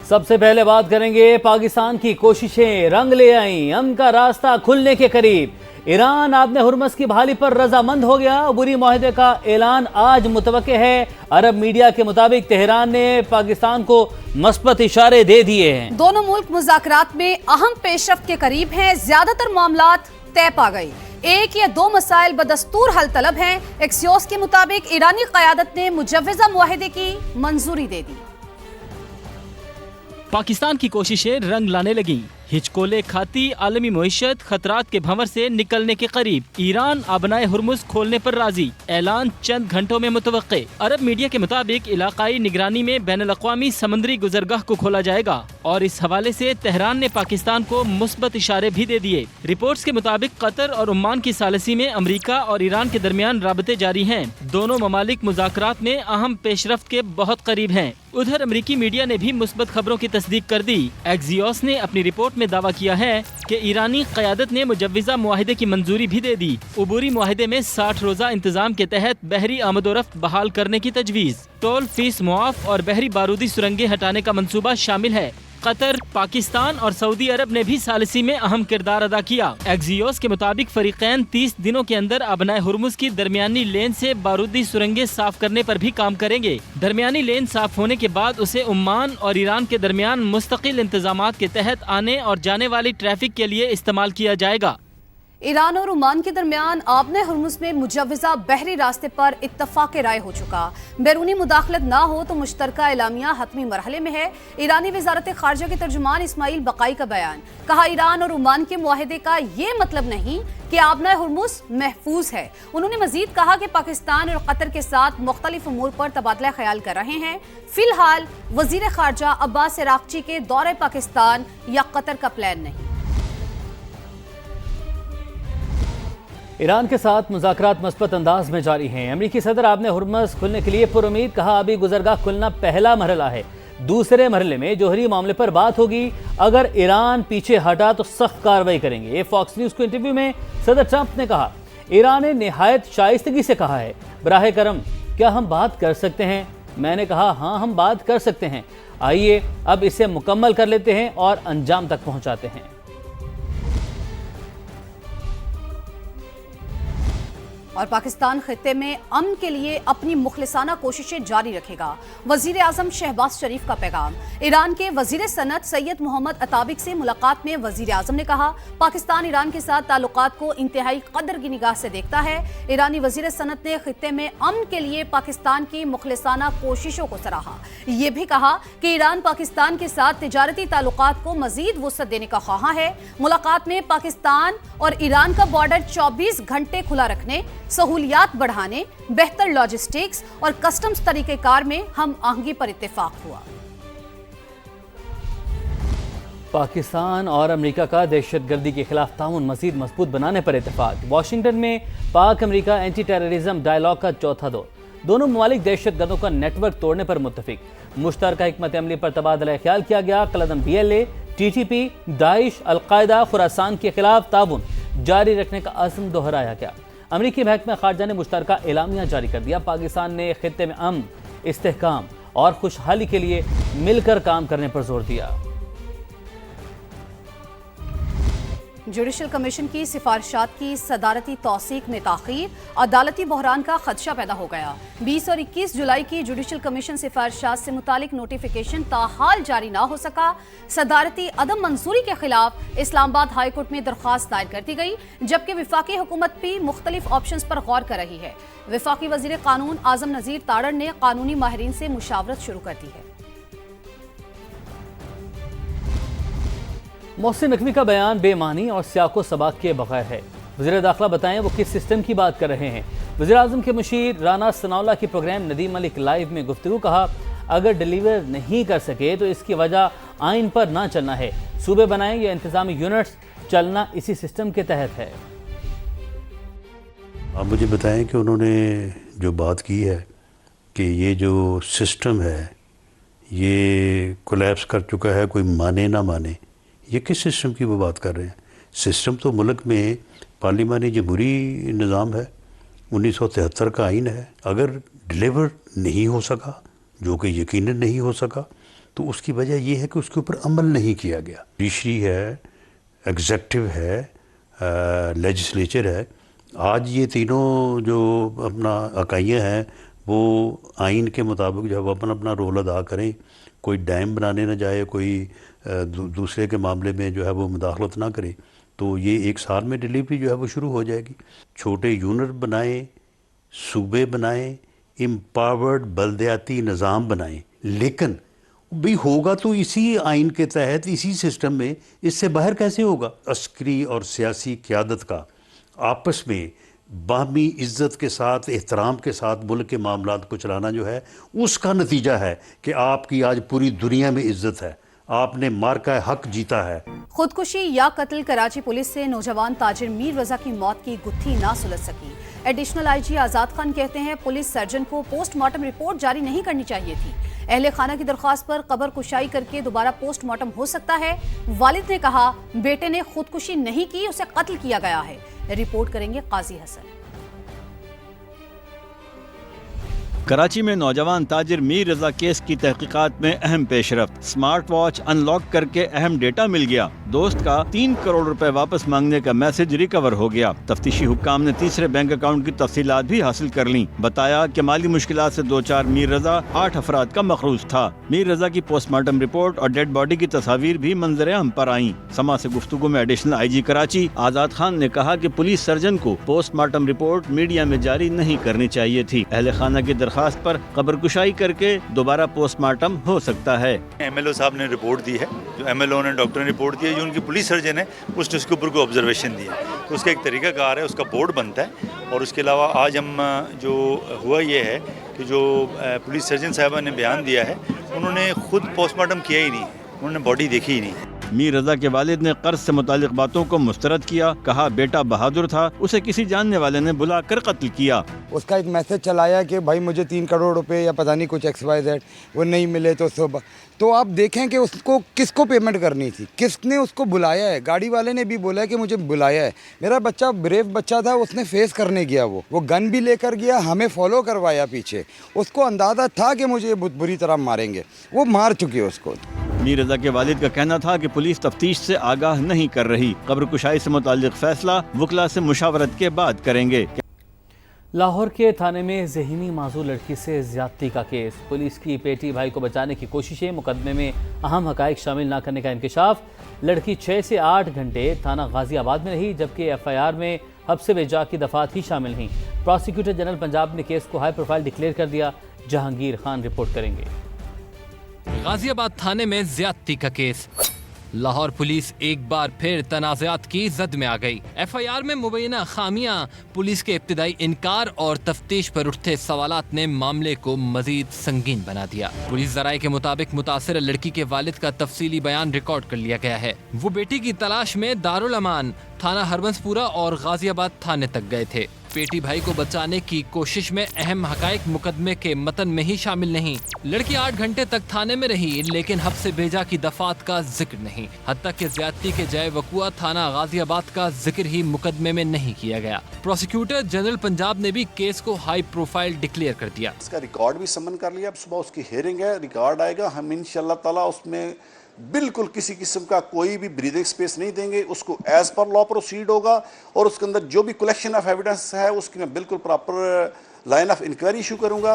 सबसे पहले बात करेंगे पाकिस्तान की कोशिशें रंग ले आईं, अमन का रास्ता खुलने के करीब। ईरान आबने हुर्मुज़ की बहाली पर रजामंद हो गया। अबूरी मुआहदे का ऐलान आज मुतवक्के है। अरब मीडिया के मुताबिक तेहरान ने पाकिस्तान को मस्बत इशारे दे दिए हैं। दोनों मुल्क मुज़ाकरात में अहम पेशरफ्त के करीब हैं। ज्यादातर मामलात तय पा गई। एक या दो मसाइल बदस्तूर हल तलब हैं। एक्सियोस के मुताबिक ईरानी क़यादत ने मुजव्वज़ा मुआहदे की मंजूरी दे दी। पाकिस्तान की कोशिशें रंग लाने लगी। हिचकोले खाती आलमी मईशत खतरात के भंवर से निकलने के करीब। ईरान आबनाए हुर्मुज़ खोलने पर राजी, ऐलान चंद घंटों में मुतवक्के। अरब मीडिया के मुताबिक इलाकाई निगरानी में बैनुल-अक़वामी समंदरी गुजरगाह को खोला जाएगा और इस हवाले से तेहरान ने पाकिस्तान को मुस्बत इशारे भी दे दिए। रिपोर्ट्स के मुताबिक कतर और ओमान की सालसी में अमरीका और ईरान के दरमियान राबते जारी हैं। दोनों ममालिक मुज़ाकरात में अहम पेशरफ्त के बहुत करीब हैं। उधर अमरीकी मीडिया ने भी मुस्बत खबरों की तस्दीक कर दी। एक्सियोस ने अपनी रिपोर्ट में दावा किया है कि ईरानी क़यादत ने मुजव्वज़ा मुआहदे की मंजूरी भी दे दी। अबूरी मुआहदे में 60 रोज़ा इंतजाम के तहत बहरी आमदोरफ्त बहाल करने की तजवीज़, टोल फीस मुआफ और बहरी बारूदी सुरंगें हटाने का मंसूबा शामिल है। कतर, पाकिस्तान और सऊदी अरब ने भी सालिसी में अहम किरदार अदा किया। एक्सियोस के मुताबिक फरीकैन 30 दिनों के अंदर आबनाए हुर्मुज़ की दरमियानी लेन से बारूदी सुरंगें साफ करने पर भी काम करेंगे। दरमियानी लेन साफ होने के बाद उसे ओमान और ईरान के दरमियान मुस्तकिल इंतजामात के तहत आने और जाने वाली ट्रैफिक के लिए इस्तेमाल किया जाएगा। ईरान और ओमान के दरमियान आबने हुर्मुज़ में मुजव्वज़ा बहरी रास्ते पर इत्तफाक राय हो चुका। बैरूनी मुदाखलत ना हो तो मुश्तरका एलामिया हतमी मरहले में है। ईरानी वज़ारत ख़ारजा के तर्जुमान इस्माइल बक़ाई का बयान, कहा ईरान और ओमान के मुआहदे का ये मतलब नहीं कि आबना हुर्मुज़ महफूज है। उन्होंने मजीद कहा कि पाकिस्तान और कतर के साथ मुख्तलिफ उमूर पर तबादला ख्याल कर रहे हैं। फिलहाल वज़ीर ख़ारजा अब्बास इराक़ची के दौरे पाकिस्तान या कतर का प्लान नहीं। ईरान के साथ मुज़ाकरात मस्बत अंदाज में जारी हैं। अमरीकी सदर आबने हुर्मुज़ खुलने के लिए पुरुमीद, कहा अभी गुजरगाह खुलना पहला मरहला है। दूसरे मरहले में जोहरी मामले पर बात होगी। अगर ईरान पीछे हटा तो सख्त कार्रवाई करेंगे। ये फॉक्स न्यूज़ को इंटरव्यू में सदर ट्रंप ने कहा। ईरान ने निहायत शाइस्तगी से कहा है, बराह करम क्या हम बात कर सकते हैं? मैंने कहा हाँ, हम बात कर सकते हैं। आइए अब इसे मुकम्मल कर लेते हैं और अंजाम तक पहुँचाते हैं। और पाकिस्तान खित्ते में अमन के लिए अपनी मुखलिसाना कोशिशें जारी रखेगा। वजीर आजम शहबाज शरीफ का पैगाम। ईरान के वजीर सनत सैयद मोहम्मद अताबिक से मुलाकात में वजीर आजम ने कहा, पाकिस्तान ईरान के साथ ताल्लुकात को इंतहाई कदर की निगाह से देखता है। ईरानी वजीर सनत ने खित्ते में अमन के लिए पाकिस्तान की मुखलिसाना कोशिशों को सराहा। ये भी कहा कि ईरान पाकिस्तान के साथ तिजारती ताल्लुकात को मजीद वुसअत देने का ख्वाह है। मुलाकात में पाकिस्तान और ईरान का बॉर्डर 24 घंटे खुला रखने, सहूलियात बढ़ाने, बेहतर लॉजिस्टिक्स और कस्टम्स तरीक़ेकार में हम आहंगी पर इत्तेफाक हुआ। पाकिस्तान और अमेरिका का दहशतगर्दी के खिलाफ ताउन मजीद मजबूत बनाने पर इत्तेफाक। वाशिंगटन में पाक अमेरिका एंटी टेररिज्म डायलॉग का चौथा दौर। दोनों ममालिक दहशतगर्दों का नेटवर्क तोड़ने पर मुत्तफिक। मुश्तरका हिकमत अमली पर तबादला ख्याल किया गया। कलदम BLA, TTP, Daesh, al Qaeda, Khorasan के खिलाफ ताउन जारी रखने का अज़्म दोहराया गया। अमरीकी महकमा खारजा ने मुश्तरका एलामिया जारी कर दिया। पाकिस्तान ने खित्ते में अमन, इस्तेहकाम और खुशहाली के लिए मिलकर काम करने पर जोर दिया। जुडिशल कमीशन की सिफारिशात की सदारती तौसीक में ताख़ीर, अदालती बहरान का खदशा पैदा हो गया। 20 और 21 जुलाई की जुडिशल कमीशन सिफारिशात से मुतालिक नोटिफिकेशन ताहाल जारी ना हो सका। सदारती अदम मंजूरी के खिलाफ इस्लामाबाद हाई कोर्ट में दरख्वास्त दायर कर दी गई, जबकि वफाकी हुकूमत भी मुख्तलिफ ऑप्शंस पर गौर कर रही है। वफाकी वजीर कानून आजम नज़ीर तारड़ ने कानूनी माहिरीन से मुशावरत शुरू कर दी है। मोहसिन नकवी का बयान बेमानी और सियाको सबाक के बगैर है। वज़ीर दाखिला बताएं वो किस सिस्टम की बात कर रहे हैं। वज़ीर आज़म के मुशीर राना सनाउल्लाह की प्रोग्राम नदीम मलिक लाइव में गुफ्तगू, कहा अगर डिलीवर नहीं कर सके तो इसकी वजह आइन पर ना चलना है। सूबे बनाएं या इंतजामी यूनिट्स, चलना इसी सिस्टम के तहत है। आप मुझे बताएं कि उन्होंने जो बात की है कि ये जो सिस्टम है ये कोलैप्स कर चुका है, कोई माने ना माने, ये किस सिस्टम की वो बात कर रहे हैं? सिस्टम तो मुल्क में पार्लिमानी जमहूरी निज़ाम है, 1973 का आइन है। अगर डिलीवर नहीं हो सका, जो कि यकीनन नहीं हो सका, तो उसकी वजह ये है कि उसके ऊपर अमल नहीं किया गया। जुडिशरी है, एग्जेक्टिव है, लेजिस्लेचर है, आज ये तीनों जो अपना इकाइयाँ हैं वो आइन के मुताबिक जब अपन अपना रोल अदा करें, कोई डैम बनाने ना जाए, कोई दूसरे के मामले में जो है वो मुदाखलत ना करे, तो ये 1 साल में डिलीवरी जो है वो शुरू हो जाएगी। छोटे यूनिट बनाएं, सूबे बनाएं, एम्पावर्ड बल्दियाती निज़ाम बनाएं, लेकिन भी होगा तो इसी आइन के तहत, इसी सिस्टम में, इससे बाहर कैसे होगा? अस्करी और सियासी क़यादत का आपस में बाहमी इज़्ज़त के साथ, एहतराम के साथ मुल्क के मामलात को चलाना जो है, उसका नतीजा है कि आपकी आज पूरी दुनिया में इज़्ज़त है, आपने मार्का हक जीता है। खुदकुशी या कत्ल, कराची पुलिस से नौजवान ताजिर मीर रजा की मौत की गुत्थी ना सुलझ सकी। एडिशनल आईजी आजाद खान कहते हैं पुलिस सर्जन को पोस्टमार्टम रिपोर्ट जारी नहीं करनी चाहिए थी। अहले खाना की दरख्वास्त पर कब्र कुशाई करके दोबारा पोस्टमार्टम हो सकता है। वालिद ने कहा बेटे ने खुदकुशी नहीं की, उसे कत्ल किया गया है। रिपोर्ट करेंगे काजी हसन। कराची में नौजवान ताजिर मीर रजा केस की तहकीकात में अहम पेशरफ्त। स्मार्ट वॉच अनलॉक करके अहम डेटा मिल गया। दोस्त का 3 करोड़ रुपए वापस मांगने का मैसेज रिकवर हो गया। तफ्तीशी हुक्काम ने तीसरे बैंक अकाउंट की तफसीलात भी हासिल कर ली। बताया कि माली मुश्किलात से 2-4 मीर रजा 8 अफराद का मखरूज था। मीर रजा की पोस्टमार्टम रिपोर्ट और डेड बॉडी की तस्वीर भी मंजर आम पर आई। समा से गुफ्तगू में एडिशनल आईजी कराची आजाद खान ने कहा कि पुलिस सर्जन को पोस्टमार्टम रिपोर्ट मीडिया में जारी नहीं करनी चाहिए थी। अहले खाना की दरख्वास्त पर कब्रकुशाई करके दोबारा पोस्टमार्टम हो सकता है। एमएलओ साहब ने रिपोर्ट दी है, जो एमएलओ ने डॉक्टर ने रिपोर्ट दी है, जो उनकी पुलिस सर्जन है उसने उसके ऊपर कोई ऑब्जर्वेशन दिया, तो उसका एक तरीकाकार है, उसका बोर्ड बनता है। और उसके अलावा आज हम जो हुआ ये है कि जो पुलिस सर्जन साहबा ने बयान दिया है, उन्होंने खुद पोस्टमार्टम किया ही नहीं, उन्होंने बॉडी देखी ही नहीं। मीर रजा के वालिद ने कर्ज से मुतालिक बातों को मुस्तरद किया। कहा बेटा बहादुर था, उसे किसी जानने वाले ने बुलाकर कत्ल किया। उसका एक मैसेज चलाया कि भाई मुझे 3 करोड़ रुपए या पता नहीं कुछ XYZ वो नहीं मिले तो आप देखें कि उसको किसको पेमेंट करनी थी, किसने उसको बुलाया है। गाड़ी वाले ने भी बोला है कि मुझे बुलाया है। मेरा बच्चा ब्रेव बच्चा था, उसने फेस करने गया, वो गन भी लेकर गया, हमें फॉलो करवाया पीछे। उसको अंदाज़ा था कि मुझे बहुत बुरी तरह मारेंगे, वो मार चुके उसको। मीर रजा के वालिद का कहना था कि पुलिस तफ्तीश से आगाह नहीं कर रही। कब्रकुशाई से मुताल्लिक फैसला वकला से मुशावरत के बाद करेंगे। लाहौर के थाने में ज़हनी माजूर लड़की से ज्यादती का केस। पुलिस की पेटी भाई को बचाने की कोशिशें, मुकदमे में अहम हकाइक शामिल न करने का इंकशाफ। लड़की 6 से 8 घंटे थाना गाजियाबाद में रही, जबकि FIR में हब्से बेजा की दफात ही शामिल नहीं। प्रोसिक्यूटर जनरल पंजाब ने केस को हाई प्रोफाइल डिक्लेयर कर दिया। जहांगीर खान रिपोर्ट करेंगे। गाजियाबाद थाने में ज्यादती का केस। लाहौर पुलिस एक बार फिर तनाज़ात की जद में आ गई। FIR में मुबैना खामियां, पुलिस के इब्तिदाई इनकार और तफ्तीश पर उठते सवालात ने मामले को मजीद संगीन बना दिया। पुलिस जराये के मुताबिक मुतासिर लड़की के वालिद का तफसीली बयान रिकॉर्ड कर लिया गया है। वो बेटी की तलाश में दारुल अमान, थाना हरबंसपुरा और गाजियाबाद थाने तक गए थे। पेटी भाई को बचाने की कोशिश में अहम हकाइक मुकदमे के मतन में ही शामिल नहीं। लड़की 8 घंटे तक थाने में रही, लेकिन हब्से भेजा की दफात का जिक्र नहीं। हत्ता के ज्यादती के जय वकुआ थाना गाजियाबाद का जिक्र ही मुकदमे में नहीं किया गया। प्रोसिक्यूटर जनरल पंजाब ने भी केस को हाई प्रोफाइल डिक्लेयर कर दिया। इसका रिकॉर्ड भी समन कर लिया, अब सुबह उसकी हियरिंग है, रिकॉर्ड आएगा। हम इंशाल्लाह ताला उसमें बिल्कुल किसी किस्म का कोई भी ब्रीदिंग स्पेस नहीं देंगे, उसको एज पर लॉ प्रोसीड होगा और उसके अंदर जो भी कलेक्शन ऑफ एविडेंस है उसकी मैं बिल्कुल proper line of inquiry issue करूंगा।